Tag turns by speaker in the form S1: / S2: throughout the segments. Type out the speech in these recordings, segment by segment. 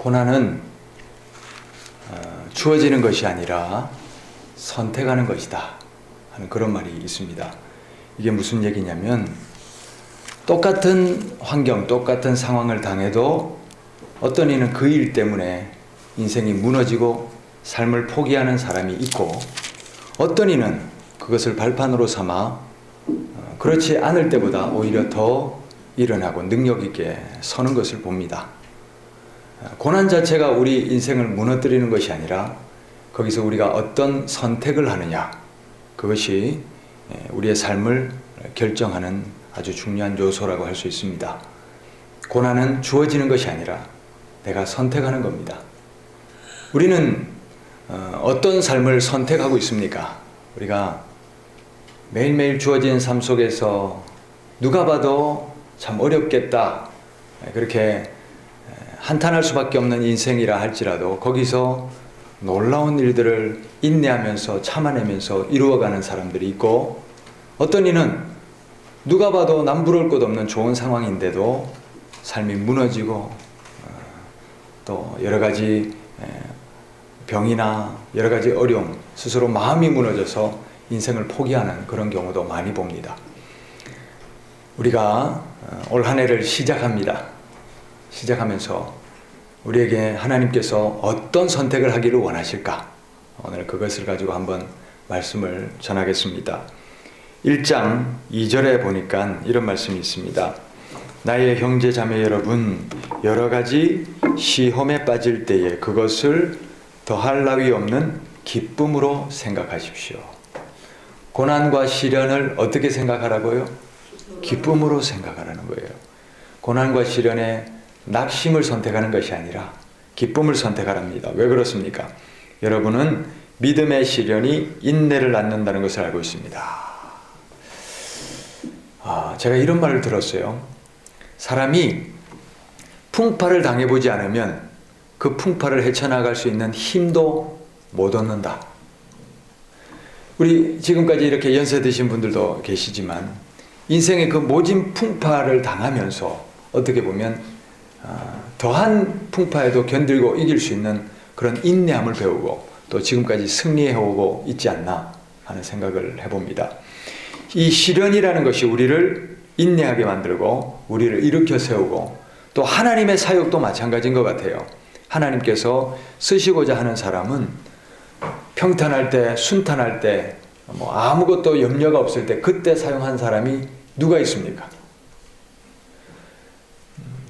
S1: 고난은 주어지는 것이 아니라 선택하는 것이다 하는 그런 말이 있습니다. 이게 무슨 얘기냐면 똑같은 환경, 똑같은 상황을 당해도 어떤 이는 그 일 때문에 인생이 무너지고 삶을 포기하는 사람이 있고, 어떤 이는 그것을 발판으로 삼아 그렇지 않을 때보다 오히려 더 일어나고 능력 있게 서는 것을 봅니다. 고난 자체가 우리 인생을 무너뜨리는 것이 아니라 거기서 우리가 어떤 선택을 하느냐, 그것이 우리의 삶을 결정하는 아주 중요한 요소라고 할 수 있습니다. 고난은 주어지는 것이 아니라 내가 선택하는 겁니다. 우리는 어떤 삶을 선택하고 있습니까? 우리가 매일매일 주어진 삶 속에서 누가 봐도 참 어렵겠다, 그렇게 한탄할 수밖에 없는 인생이라 할지라도 거기서 놀라운 일들을 인내하면서 참아내면서 이루어가는 사람들이 있고, 어떤 이는 누가 봐도 남부러울 것 없는 좋은 상황인데도 삶이 무너지고 또 여러 가지 병이나 여러 가지 어려움, 스스로 마음이 무너져서 인생을 포기하는 그런 경우도 많이 봅니다. 우리가 올 한 해를 시작하면서 우리에게 하나님께서 어떤 선택을 하기를 원하실까? 오늘 그것을 가지고 한번 말씀을 전하겠습니다. 1장 2절에 보니까 이런 말씀이 있습니다. 나의 형제 자매 여러분, 여러 가지 시험에 빠질 때에 그것을 더할 나위 없는 기쁨으로 생각하십시오. 고난과 시련을 어떻게 생각하라고요? 기쁨으로 생각하라는 거예요. 고난과 시련에 낙심을 선택하는 것이 아니라 기쁨을 선택하랍니다. 왜 그렇습니까? 여러분은 믿음의 시련이 인내를 낳는다는 것을 알고 있습니다. 제가 이런 말을 들었어요. 사람이 풍파를 당해보지 않으면 그 풍파를 헤쳐나갈 수 있는 힘도 못 얻는다. 우리 지금까지 이렇게 연세 드신 분들도 계시지만 인생의 그 모진 풍파를 당하면서 어떻게 보면 더한 풍파에도 견딜고 이길 수 있는 그런 인내함을 배우고 또 지금까지 승리해오고 있지 않나 하는 생각을 해봅니다. 이 시련이라는 것이 우리를 인내하게 만들고 우리를 일으켜 세우고, 또 하나님의 사역도 마찬가지인 것 같아요. 하나님께서 쓰시고자 하는 사람은 평탄할 때, 순탄할 때, 아무것도 염려가 없을 때 그때 사용한 사람이 누가 있습니까?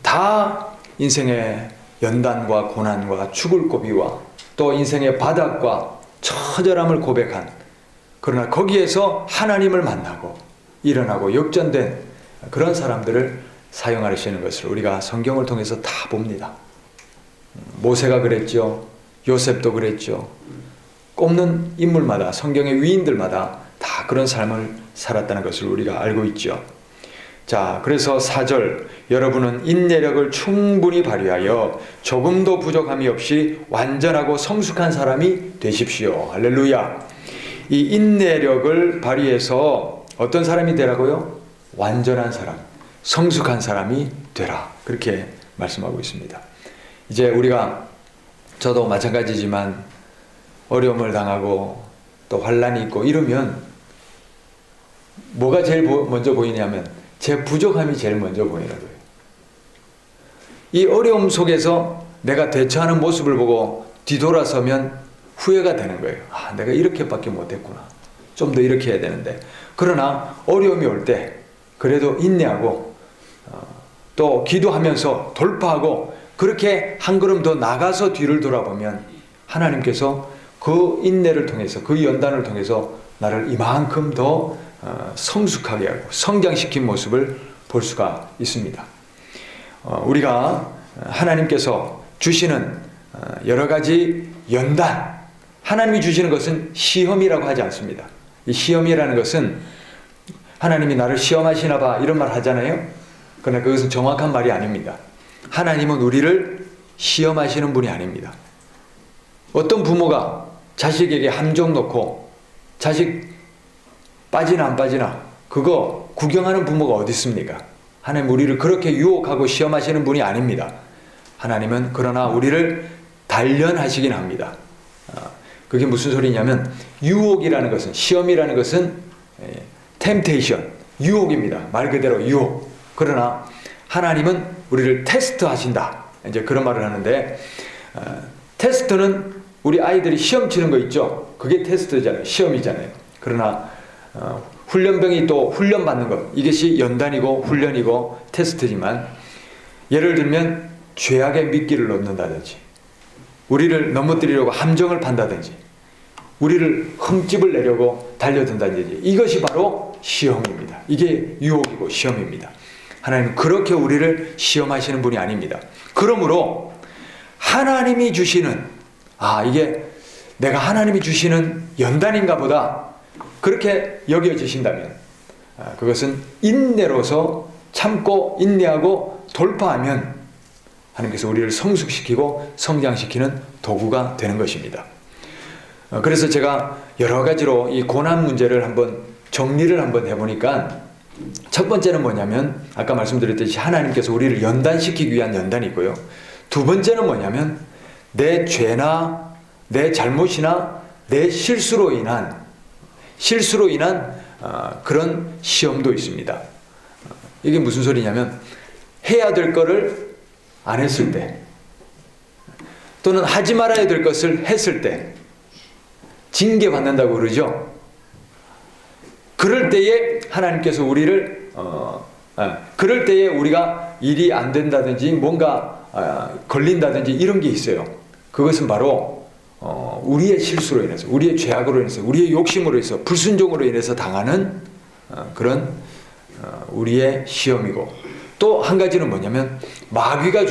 S1: 다 인생의 연단과 고난과 죽을 고비와 또 인생의 바닥과 처절함을 고백한, 그러나 거기에서 하나님을 만나고 일어나고 역전된 그런 사람들을 사용하시는 것을 우리가 성경을 통해서 다 봅니다. 모세가 그랬죠. 요셉도 그랬죠. 꼽는 인물마다, 성경의 위인들마다 다 그런 삶을 살았다는 것을 우리가 알고 있죠. 자, 그래서 4절, 여러분은 인내력을 충분히 발휘하여 조금도 부족함이 없이 완전하고 성숙한 사람이 되십시오. 할렐루야. 이 인내력을 발휘해서 어떤 사람이 되라고요? 완전한 사람, 성숙한 사람이 되라. 그렇게 말씀하고 있습니다. 이제 우리가, 저도 마찬가지지만 어려움을 당하고 또 환난이 있고 이러면 뭐가 제일 먼저 보이냐면 제 부족함이 제일 먼저 보이라고요. 이 어려움 속에서 내가 대처하는 모습을 보고 뒤돌아서면 후회가 되는 거예요. 내가 이렇게밖에 못했구나. 좀 더 이렇게 해야 되는데. 그러나 어려움이 올 때 그래도 인내하고 또 기도하면서 돌파하고 그렇게 한 걸음 더 나가서 뒤를 돌아보면 하나님께서 그 인내를 통해서, 그 연단을 통해서 나를 이만큼 더 성숙하게 하고 성장시킨 모습을 볼 수가 있습니다. 우리가 하나님께서 주시는 여러 가지 연단, 하나님이 주시는 것은 시험이라고 하지 않습니다. 이 시험이라는 것은 하나님이 나를 시험하시나 봐 이런 말 하잖아요. 그러나 그것은 정확한 말이 아닙니다. 하나님은 우리를 시험하시는 분이 아닙니다. 어떤 부모가 자식에게 함정 놓고 자식 빠지나 안 빠지나 그거 구경하는 부모가 어디 있습니까? 하나님 우리를 그렇게 유혹하고 시험하시는 분이 아닙니다. 하나님은 그러나 우리를 단련하시긴 합니다. 그게 무슨 소리냐면 유혹이라는 것은, 시험이라는 것은 temptation, 유혹입니다. 말 그대로 유혹. 그러나 하나님은 우리를 테스트하신다. 이제 그런 말을 하는데, 테스트는 우리 아이들이 시험 치는 거 있죠. 그게 테스트잖아요. 시험이잖아요. 그러나 훈련병이 또 훈련 받는 것, 이것이 연단이고 훈련이고 테스트지만, 예를 들면 죄악의 미끼를 놓는다든지, 우리를 넘어뜨리려고 함정을 판다든지, 우리를 흠집을 내려고 달려든다든지, 이것이 바로 시험입니다. 이게 유혹이고 시험입니다. 하나님은 그렇게 우리를 시험하시는 분이 아닙니다. 그러므로 하나님이 주시는, 이게 내가 하나님이 주시는 연단인가 보다, 그렇게 여겨지신다면 그것은 인내로서 참고 인내하고 돌파하면 하나님께서 우리를 성숙시키고 성장시키는 도구가 되는 것입니다. 그래서 제가 여러 가지로 이 고난 문제를 한번 정리를 한번 해보니까, 첫 번째는 뭐냐면 아까 말씀드렸듯이 하나님께서 우리를 연단시키기 위한 연단이고요. 두 번째는 뭐냐면 내 죄나 내 잘못이나 내 실수로 인한 그런 시험도 있습니다. 이게 무슨 소리냐면, 해야 될 거를 안 했을 때, 또는 하지 말아야 될 것을 했을 때 징계받는다고 그러죠. 그럴 때에 하나님께서 우리를 그럴 때에 우리가 일이 안 된다든지 뭔가 걸린다든지 이런 게 있어요. 그것은 바로 우리의 실수로 인해서, 우리의 죄악으로 인해서, 우리의 욕심으로 인해서, 불순종으로 인해서 당하는 그런 우리의 시험이고, 또 한 가지는 뭐냐면 마귀가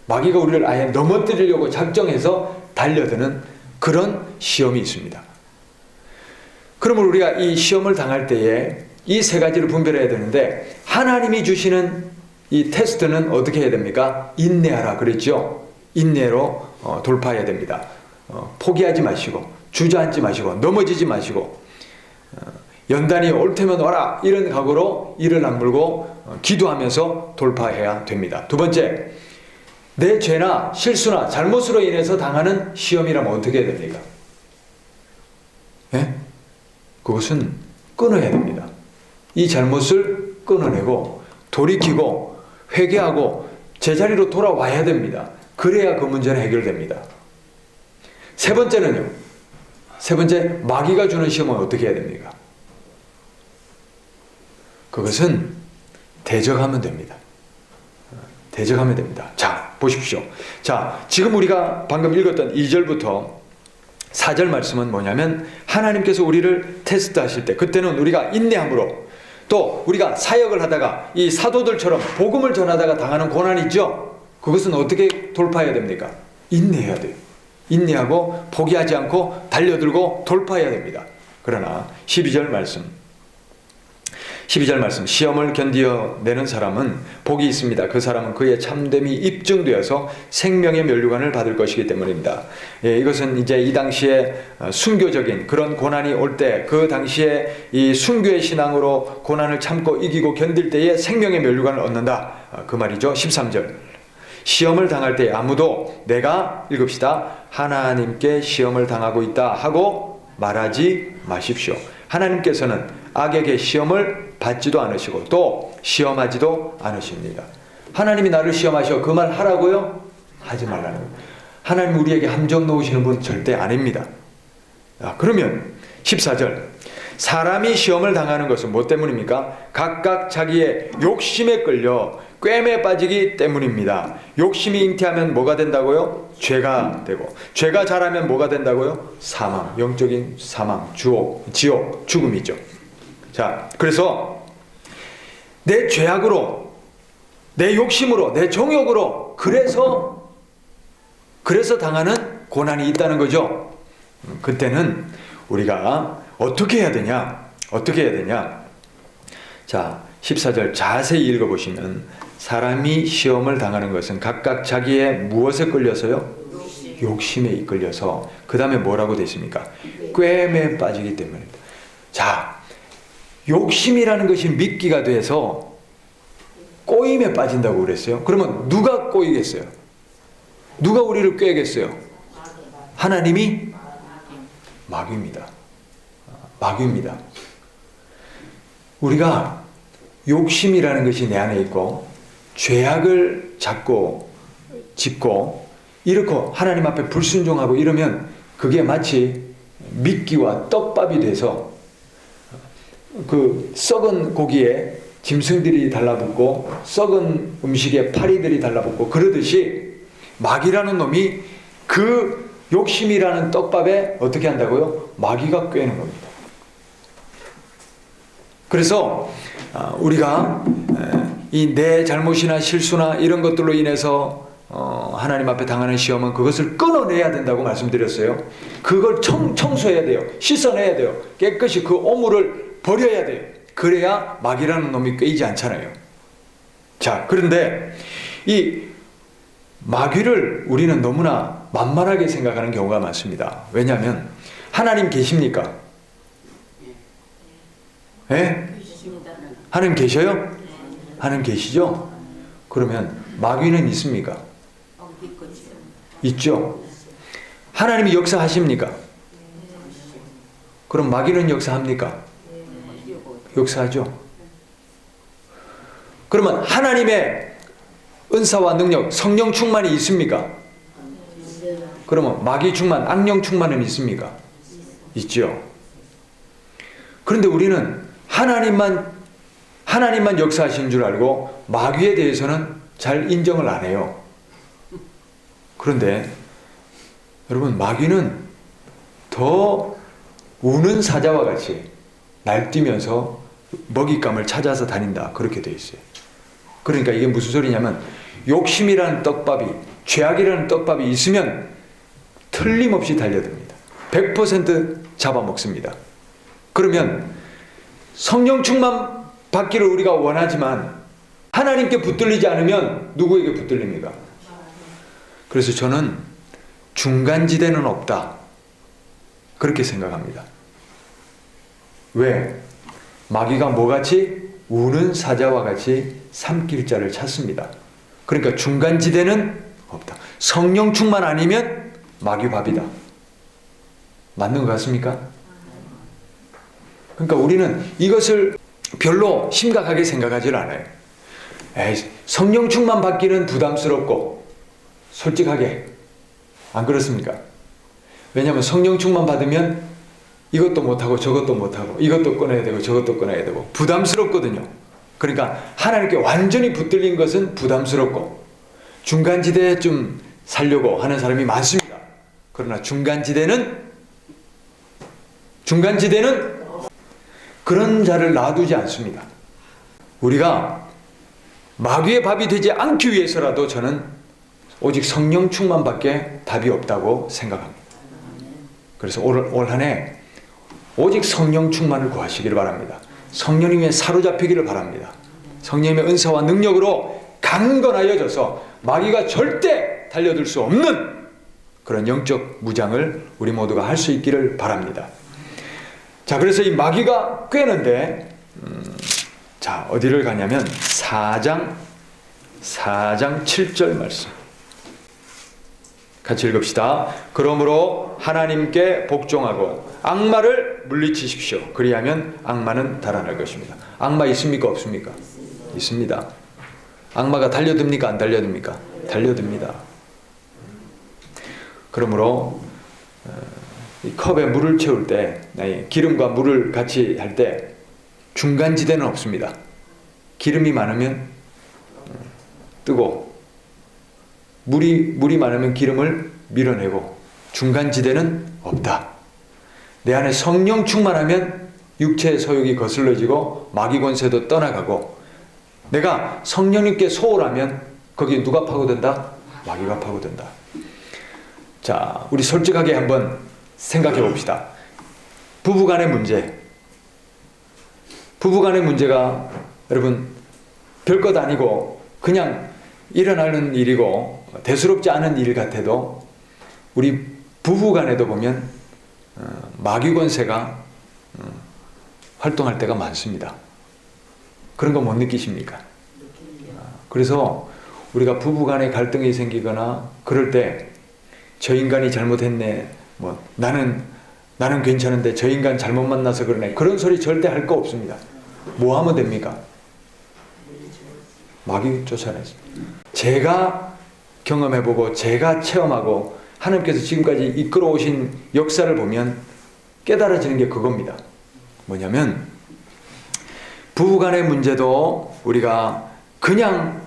S1: 우리를 아예 넘어뜨리려고 작정해서 달려드는 그런 시험이 있습니다. 그러면 우리가 이 시험을 당할 때에 이 세 가지를 분별해야 되는데, 하나님이 주시는 이 테스트는 어떻게 해야 됩니까? 인내하라 그랬죠. 인내로 돌파해야 됩니다. 포기하지 마시고, 주저앉지 마시고, 넘어지지 마시고, 연단이 올 테면 와라, 이런 각오로 이를 악물고 기도하면서 돌파해야 됩니다. 두 번째, 내 죄나 실수나 잘못으로 인해서 당하는 시험이라면 어떻게 해야 됩니까? 예? 그것은 끊어야 됩니다. 이 잘못을 끊어내고 돌이키고 회개하고 제자리로 돌아와야 됩니다. 그래야 그 문제는 해결됩니다. 세 번째는요. 세 번째, 마귀가 주는 시험은 어떻게 해야 됩니까? 그것은 대적하면 됩니다. 대적하면 됩니다. 자, 보십시오. 자, 지금 우리가 방금 읽었던 2절부터 4절 말씀은 뭐냐면, 하나님께서 우리를 테스트하실 때, 그때는 우리가 인내함으로, 또 우리가 사역을 하다가 이 사도들처럼 복음을 전하다가 당하는 고난이 있죠. 그것은 어떻게 돌파해야 됩니까? 인내해야 돼요. 인내하고 포기하지 않고 달려들고 돌파해야 됩니다. 그러나 12절 말씀, 시험을 견디어내는 사람은 복이 있습니다. 그 사람은 그의 참됨이 입증되어서 생명의 면류관을 받을 것이기 때문입니다. 이것은 이제 이 당시에 순교적인 그런 고난이 올 때, 그 당시에 이 순교의 신앙으로 고난을 참고 이기고 견딜 때에 생명의 면류관을 얻는다, 그 말이죠. 13절, 시험을 당할 때 아무도 내가, 읽읍시다, 하나님께 시험을 당하고 있다 하고 말하지 마십시오. 하나님께서는 악에게 시험을 받지도 않으시고 또 시험하지도 않으십니다. 하나님이 나를 시험하셔 그 말 하라고요? 하지 말라는 거예요. 하나님 우리에게 함정 놓으시는 분 절대 아닙니다. 그러면 14절, 사람이 시험을 당하는 것은 뭐 때문입니까? 각각 자기의 욕심에 끌려 꿰매 빠지기 때문입니다. 욕심이 잉태하면 뭐가 된다고요? 죄가 되고, 죄가 자라면 뭐가 된다고요? 사망, 영적인 사망, 지옥, 죽음이죠. 자, 그래서 내 죄악으로, 내 욕심으로, 내 정욕으로 그래서 당하는 고난이 있다는 거죠. 그때는 우리가 어떻게 해야 되냐? 자, 14절 자세히 읽어보시면, 사람이 시험을 당하는 것은 각각 자기의 무엇에 끌려서요? 욕심에 이끌려서, 그 다음에 뭐라고 되어 있습니까? 꿰매 빠지기 때문입니다. 자, 욕심이라는 것이 미끼가 돼서 꼬임에 빠진다고 그랬어요. 그러면 누가 꼬이겠어요? 누가 우리를 꾀겠어요? 하나님이 마귀입니다. 마귀입니다. 우리가 욕심이라는 것이 내 안에 있고 죄악을 잡고 짓고 이렇게 하나님 앞에 불순종하고 이러면 그게 마치 미끼와 떡밥이 돼서 그 썩은 고기에 짐승들이 달라붙고 썩은 음식에 파리들이 달라붙고 그러듯이 마귀라는 놈이 그 욕심이라는 떡밥에 어떻게 한다고요? 마귀가 꿰는 겁니다. 그래서 우리가 이 내 잘못이나 실수나 이런 것들로 인해서 하나님 앞에 당하는 시험은 그것을 끊어내야 된다고 말씀드렸어요. 그걸 청소해야 돼요. 씻어내야 돼요. 깨끗이 그 오물을 버려야 돼요. 그래야 마귀라는 놈이 꿰이지 않잖아요. 자, 그런데 이 마귀를 우리는 너무나 만만하게 생각하는 경우가 많습니다. 왜냐하면 하나님 계십니까? 예? 하나님 계셔요? 하나님 계시죠? 그러면 마귀는 있습니까? 있죠. 하나님이 역사하십니까? 그럼 마귀는 역사합니까? 역사하죠. 그러면 하나님의 은사와 능력, 성령 충만이 있습니까? 그러면 마귀 충만, 악령 충만은 있습니까? 있죠. 그런데 우리는 하나님만 역사하신 줄 알고 마귀에 대해서는 잘 인정을 안 해요. 그런데 여러분, 마귀는 더 우는 사자와 같이 날뛰면서 먹잇감을 찾아서 다닌다, 그렇게 되어 있어요. 그러니까 이게 무슨 소리냐면 욕심이라는 떡밥이, 죄악이라는 떡밥이 있으면 틀림없이 달려듭니다. 100% 잡아먹습니다. 그러면 성령 충만 받기를 우리가 원하지만 하나님께 붙들리지 않으면 누구에게 붙들립니까? 그래서 저는 중간지대는 없다, 그렇게 생각합니다. 왜? 마귀가 뭐같이? 우는 사자와 같이 삼킬 자를 찾습니다. 그러니까 중간지대는 없다. 성령 충만 아니면 마귀 밥이다. 맞는 것 같습니까? 그러니까 우리는 이것을 별로 심각하게 생각하지 않아요. 성령 충만 받기는 부담스럽고 솔직하게, 안 그렇습니까? 왜냐하면 성령 충만 받으면 이것도 못하고 저것도 못하고 이것도 꺼내야 되고 저것도 꺼내야 되고 부담스럽거든요. 그러니까 하나님께 완전히 붙들린 것은 부담스럽고 중간지대에 좀 살려고 하는 사람이 많습니다. 그러나 중간지대는 그런 자를 놔두지 않습니다. 우리가 마귀의 밥이 되지 않기 위해서라도 저는 오직 성령 충만밖에 답이 없다고 생각합니다. 그래서 올 한 해 오직 성령 충만을 구하시기를 바랍니다. 성령님의 사로잡히기를 바랍니다. 성령님의 은사와 능력으로 강건하여져서 마귀가 절대 달려들 수 없는 그런 영적 무장을 우리 모두가 할 수 있기를 바랍니다. 자, 그래서 이 마귀가 꿰는데 자, 어디를 가냐면 4장 7절 말씀 같이 읽읍시다. 그러므로 하나님께 복종하고 악마를 물리치십시오. 그리하면 악마는 달아날 것입니다. 악마 있습니까? 없습니까? 있습니다. 악마가 달려듭니까? 안 달려듭니까? 달려듭니다. 그러므로 이 컵에 물을 채울 때, 기름과 물을 같이 할 때 중간지대는 없습니다. 기름이 많으면 뜨고 물이 많으면 기름을 밀어내고 중간지대는 없다. 내 안에 성령 충만하면 육체의 소욕이 거슬러지고 마귀 권세도 떠나가고, 내가 성령님께 소홀하면 거기 누가 파고든다? 마귀가 파고든다. 자, 우리 솔직하게 한번 생각해 봅시다. 부부간의 문제가 여러분 별것 아니고 그냥 일어나는 일이고 대수롭지 않은 일 같아도 우리 부부간에도 보면 마귀 권세가 활동할 때가 많습니다. 그런 거 못 느끼십니까? 그래서 우리가 부부간에 갈등이 생기거나 그럴 때 저 인간이 잘못했네, 뭐 나는 괜찮은데 저 인간 잘못 만나서 그러네, 그런 소리 절대 할 거 없습니다. 뭐 하면 됩니까? 마귀 쫓아내죠. 제가 경험해보고 제가 체험하고 하나님께서 지금까지 이끌어오신 역사를 보면 깨달아지는 게 그겁니다. 뭐냐면 부부간의 문제도 우리가 그냥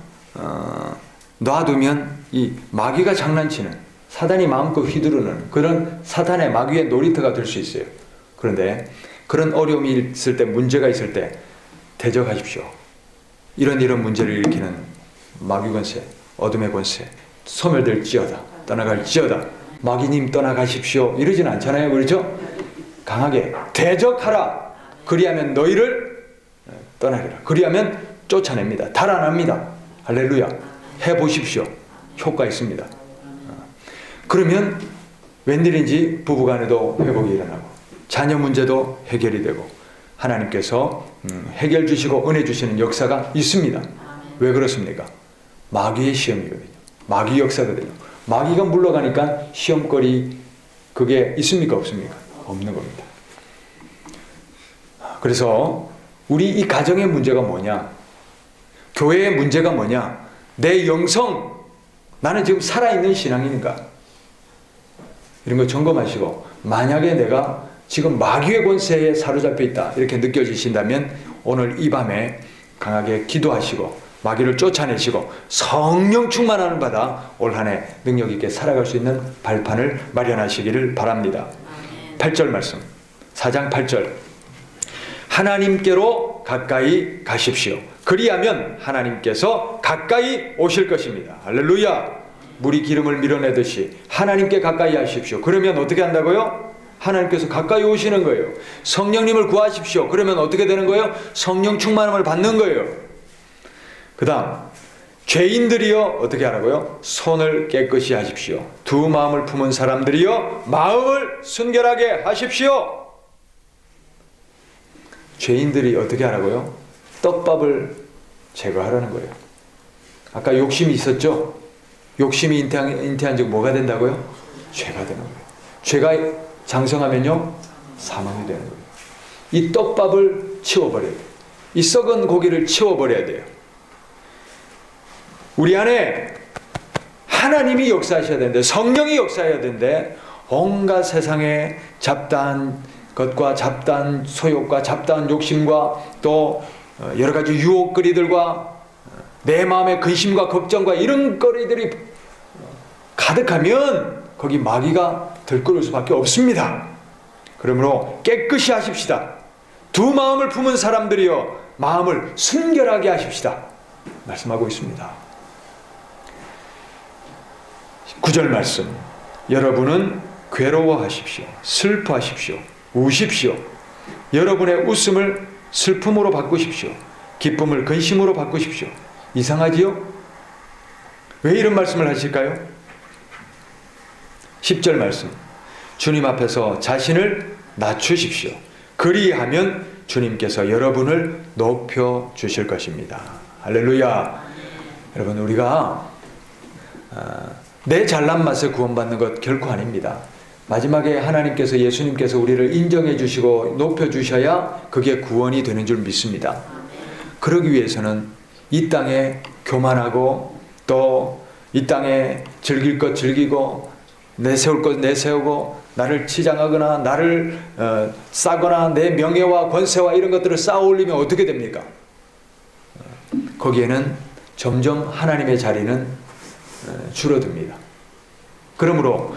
S1: 놔두면 이 마귀가 장난치는, 사단이 마음껏 휘두르는 그런 사탄의 마귀의 놀이터가 될 수 있어요. 그런데 그런 어려움이 있을 때, 문제가 있을 때 대적하십시오. 이런 문제를 일으키는 마귀 권세, 어둠의 권세 소멸될지어다, 떠나갈지어다. 마귀님 떠나가십시오 이러진 않잖아요. 그렇죠? 강하게 대적하라. 그리하면 너희를 떠나리라. 그리하면 쫓아냅니다. 달아납니다. 할렐루야. 해보십시오. 효과 있습니다. 그러면 웬일인지 부부간에도 회복이 일어나고 자녀 문제도 해결이 되고 하나님께서 해결 주시고 은혜 주시는 역사가 있습니다. 왜 그렇습니까? 마귀의 시험이거든요. 마귀 역사거든요. 마귀가 물러가니까 시험거리 그게 있습니까? 없습니까? 없는 겁니다. 그래서 우리 이 가정의 문제가 뭐냐? 교회의 문제가 뭐냐? 내 영성, 나는 지금 살아있는 신앙인인가? 이런 거 점검하시고, 만약에 내가 지금 마귀의 권세에 사로잡혀 있다 이렇게 느껴지신다면 오늘 이 밤에 강하게 기도하시고 마귀를 쫓아내시고 성령 충만함을 받아 올 한 해 능력 있게 살아갈 수 있는 발판을 마련하시기를 바랍니다. 8절 말씀, 4장 8절. 하나님께로 가까이 가십시오. 그리하면 하나님께서 가까이 오실 것입니다. 할렐루야. 물이 기름을 밀어내듯이 하나님께 가까이 하십시오. 그러면 어떻게 한다고요? 하나님께서 가까이 오시는 거예요. 성령님을 구하십시오. 그러면 어떻게 되는 거예요? 성령 충만함을 받는 거예요. 그 다음, 죄인들이여 어떻게 하라고요? 손을 깨끗이 하십시오. 두 마음을 품은 사람들이여 마음을 순결하게 하십시오. 죄인들이 어떻게 하라고요? 떡밥을 제거하라는 거예요. 아까 욕심이 있었죠? 욕심이 인태한 즉 뭐가 된다고요? 죄가 되는 거예요. 죄가 장성하면요 사망이 되는 거예요. 이 떡밥을 치워버려야 돼요. 이 썩은 고기를 치워버려야 돼요. 우리 안에 하나님이 역사하셔야 되는데, 성령이 역사해야 되는데, 온갖 세상의 잡다한 것과 잡다한 소욕과 잡다한 욕심과 또 여러 가지 유혹거리들과 내 마음의 근심과 걱정과 이런 거리들이 가득하면 거기 마귀가 들끓을 수밖에 없습니다. 그러므로 깨끗이 하십시다. 두 마음을 품은 사람들이여 마음을 순결하게 하십시다 말씀하고 있습니다. 9절 말씀. 여러분은 괴로워하십시오. 슬퍼하십시오. 우십시오. 여러분의 웃음을 슬픔으로 바꾸십시오. 기쁨을 근심으로 바꾸십시오. 이상하지요? 왜 이런 말씀을 하실까요? 10절 말씀. 주님 앞에서 자신을 낮추십시오. 그리하면 주님께서 여러분을 높여주실 것입니다. 할렐루야. 여러분, 우리가 내 잘난 맛에 구원받는 것 결코 아닙니다. 마지막에 하나님께서, 예수님께서 우리를 인정해 주시고 높여 주셔야 그게 구원이 되는 줄 믿습니다. 그러기 위해서는 이 땅에 교만하고 또 이 땅에 즐길 것 즐기고 내세울 것 내세우고 나를 치장하거나 나를 싸거나 내 명예와 권세와 이런 것들을 쌓아 올리면 어떻게 됩니까? 거기에는 점점 하나님의 자리는 줄어듭니다. 그러므로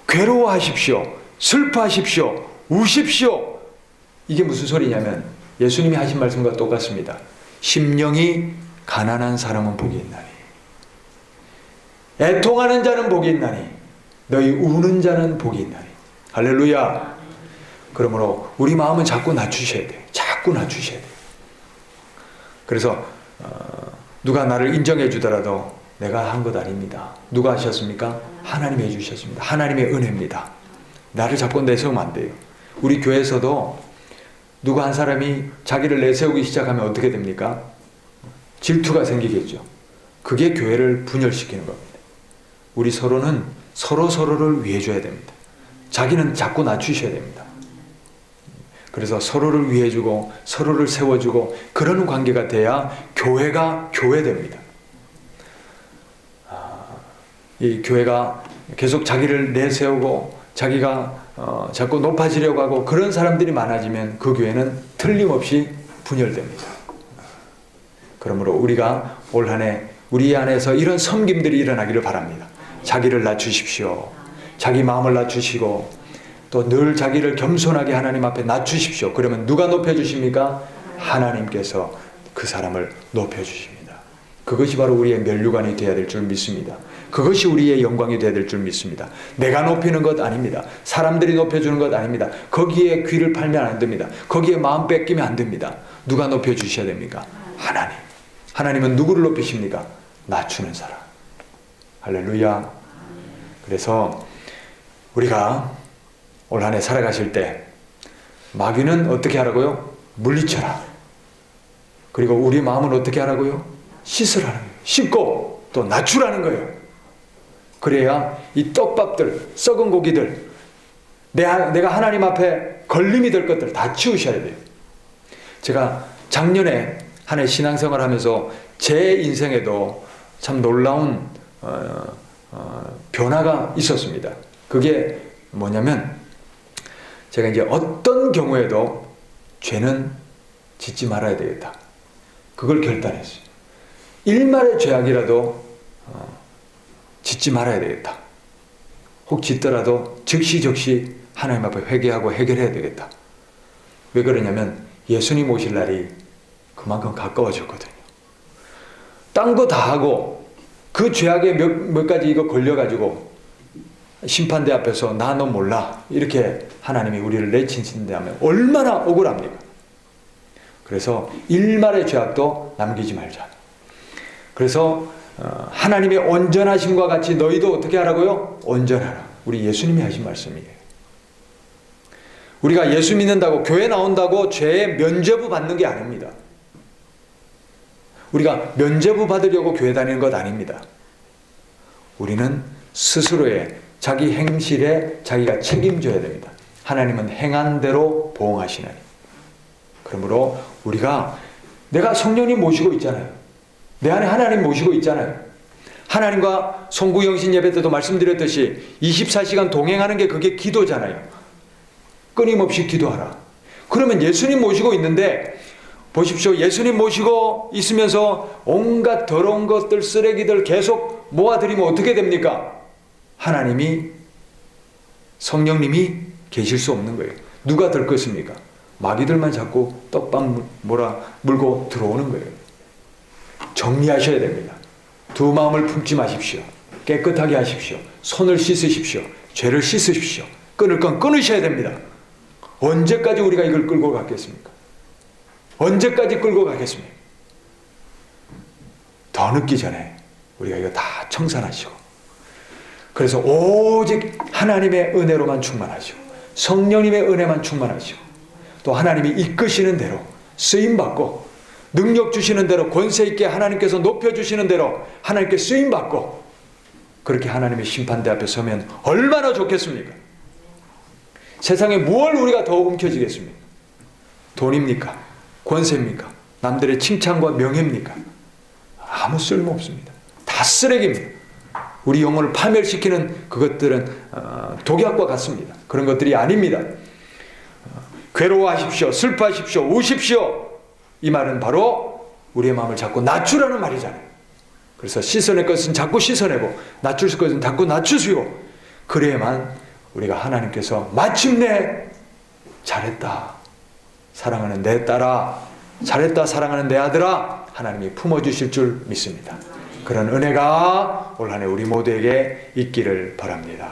S1: 괴로워하십시오. 슬퍼하십시오. 우십시오. 이게 무슨 소리냐면 예수님이 하신 말씀과 똑같습니다. 심령이 가난한 사람은 복이 있나니, 애통하는 자는 복이 있나니, 너희 우는 자는 복이 있나니. 할렐루야. 그러므로 우리 마음은 자꾸 낮추셔야 돼요. 자꾸 낮추셔야 돼요. 그래서 누가 나를 인정해 주더라도 내가 한 것 아닙니다. 누가 하셨습니까? 하나님이 해주셨습니다. 하나님의 은혜입니다. 나를 자꾸 내세우면 안 돼요. 우리 교회에서도 누가 한 사람이 자기를 내세우기 시작하면 어떻게 됩니까? 질투가 생기겠죠. 그게 교회를 분열시키는 겁니다. 우리 서로는 서로를 위해줘야 됩니다. 자기는 자꾸 낮추셔야 됩니다. 그래서 서로를 위해주고 서로를 세워주고 그런 관계가 돼야 교회가 교회됩니다. 이 교회가 계속 자기를 내세우고 자기가 자꾸 높아지려고 하고 그런 사람들이 많아지면 그 교회는 틀림없이 분열됩니다. 그러므로 우리가 올 한 해 우리 안에서 이런 섬김들이 일어나기를 바랍니다. 자기를 낮추십시오. 자기 마음을 낮추시고 또 늘 자기를 겸손하게 하나님 앞에 낮추십시오. 그러면 누가 높여주십니까? 하나님께서 그 사람을 높여주십니다. 그것이 바로 우리의 면류관이 되어야 될 줄 믿습니다. 그것이 우리의 영광이 되어야 될 줄 믿습니다. 내가 높이는 것 아닙니다. 사람들이 높여주는 것 아닙니다. 거기에 귀를 팔면 안 됩니다. 거기에 마음 뺏기면 안 됩니다. 누가 높여주셔야 됩니까? 하나님. 하나님은 누구를 높이십니까? 낮추는 사람. 할렐루야. 그래서 우리가 올 한 해 살아가실 때 마귀는 어떻게 하라고요? 물리쳐라. 그리고 우리 마음은 어떻게 하라고요? 씻으라는 거예요. 씻고 또 낮추라는 거예요. 그래야 이 떡밥들, 썩은 고기들, 내가 하나님 앞에 걸림이 될 것들 다 치우셔야 돼요. 제가 작년에 한 해 신앙생활 하면서 제 인생에도 참 놀라운 변화가 있었습니다. 그게 뭐냐면 제가 이제 어떤 경우에도 죄는 짓지 말아야 되겠다. 그걸 결단했어요. 일말의 죄악이라도 짓지 말아야 되겠다. 혹 짓더라도 즉시 하나님 앞에 회개하고 해결해야 되겠다. 왜 그러냐면 예수님 오실 날이 그만큼 가까워졌거든요. 딴 거 다 하고 그 죄악에 몇 가지 이거 걸려가지고 심판대 앞에서 나 너 몰라 이렇게 하나님이 우리를 내치신다 하면 얼마나 억울합니까? 그래서 일말의 죄악도 남기지 말자. 그래서 하나님의 온전하심과 같이 너희도 어떻게 하라고요? 온전하라. 우리 예수님이 하신 말씀이에요. 우리가 예수 믿는다고 교회 나온다고 죄의 면죄부 받는 게 아닙니다. 우리가 면죄부 받으려고 교회 다니는 것 아닙니다. 우리는 스스로의 자기 행실에 자기가 책임져야 됩니다. 하나님은 행한 대로 보응하시나니. 그러므로 내가 성령님 모시고 있잖아요. 내 안에 하나님 모시고 있잖아요. 하나님과 송구영신 예배 때도 말씀드렸듯이 24시간 동행하는 게 그게 기도잖아요. 끊임없이 기도하라. 그러면 예수님 모시고 있는데 보십시오. 예수님 모시고 있으면서 온갖 더러운 것들, 쓰레기들 계속 모아드리면 어떻게 됩니까? 하나님이, 성령님이 계실 수 없는 거예요. 누가 들것입니까? 마귀들만 자꾸 떡밥 물고 들어오는 거예요. 정리하셔야 됩니다. 두 마음을 품지 마십시오. 깨끗하게 하십시오. 손을 씻으십시오. 죄를 씻으십시오. 끊을 건 끊으셔야 됩니다. 언제까지 우리가 이걸 끌고 가겠습니까? 언제까지 끌고 가겠습니까? 더 늦기 전에 우리가 이거 다 청산하시고, 그래서 오직 하나님의 은혜로만 충만하시고 성령님의 은혜만 충만하시고 또 하나님이 이끄시는 대로 쓰임받고 능력 주시는 대로 권세 있게 하나님께서 높여주시는 대로 하나님께 쓰임받고 그렇게 하나님의 심판대 앞에 서면 얼마나 좋겠습니까? 세상에 무엇을 우리가 더 움켜쥐겠습니까? 돈입니까? 권세입니까? 남들의 칭찬과 명예입니까? 아무 쓸모 없습니다. 다 쓰레기입니다. 우리 영혼을 파멸시키는 그것들은 독약과 같습니다. 그런 것들이 아닙니다. 괴로워하십시오. 슬퍼하십시오. 우십시오. 이 말은 바로 우리의 마음을 자꾸 낮추라는 말이잖아요. 그래서 씻어낼 것은 자꾸 씻어내고 낮출 것은 자꾸 낮추시고 그래야만 우리가 하나님께서 마침내 잘했다. 사랑하는 내 딸아, 잘했다 사랑하는 내 아들아 하나님이 품어주실 줄 믿습니다. 그런 은혜가 올 한 해 우리 모두에게 있기를 바랍니다.